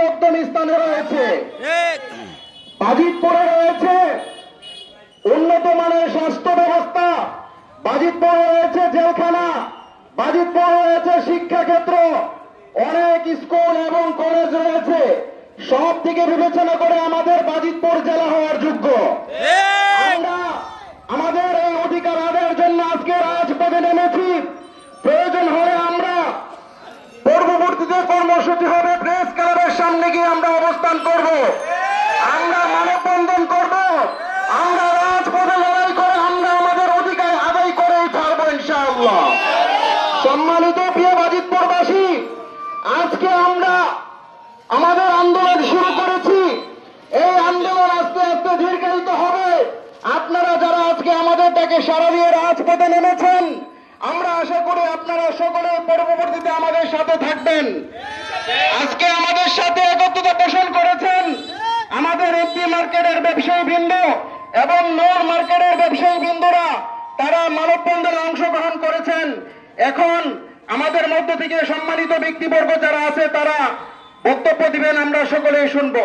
মধ্যম স্থানে রয়েছে। বাজিতপুরে রয়েছে উন্নত মানের স্বাস্থ্য ব্যবস্থা, বাজিতপুরে রয়েছে জেলখানা, বাজিতপুরে রয়েছে শিক্ষাক্ষেত্র, অনেক স্কুল এবং কলেজ রয়েছে। সব দিকে বিবেচনা করে আমাদের বাজিতপুর জেলা হওয়ার যোগ্য। আমরা আমাদের এই অধিকার আদায়ের জন্য আজকে রাজপথে নেমেছি। প্রয়োজন হলে আমরা পূর্ববর্তীতে কর্মসূচি হবে, প্রেস ক্লাবের সামনে গিয়ে আমরা অবস্থান করব, আমরা মানববন্ধন করব, আমরা রাজপথে লড়াই করে আমরা আমাদের অধিকার আদায় করেই ছাড়বো ইনশাআল্লাহ। সম্মানিত প্রিয় বাজিতপুরবাসী, আজকে আমরা আমাদের আন্দোলন শুরু করেছি। এই আন্দোলন আস্তে আস্তে দীর্ঘায়িত হবে। আপনারা যারা আজকে আমাদের ডাকে সাড়া দিয়ে রাজপথে নেমেছেন, আমরা আশা করি আপনারা সকলে পরবর্তীতে আমাদের সাথে থাকবেন। আজকে আমাদের সাথে একত্রতা পোষণ করেছেন আমাদের এমপি মার্কেটের ব্যবসায়ী বৃন্দ এবং নূর মার্কেটের ব্যবসায়ী বৃন্দরা, তারা মানববন্ধনে অংশগ্রহণ করেছেন। এখন আমাদের মধ্য থেকে সম্মানিত ব্যক্তিবর্গ যারা আছে তারা বক্তব্য দিবেন, আমরা সকলেই শুনবো।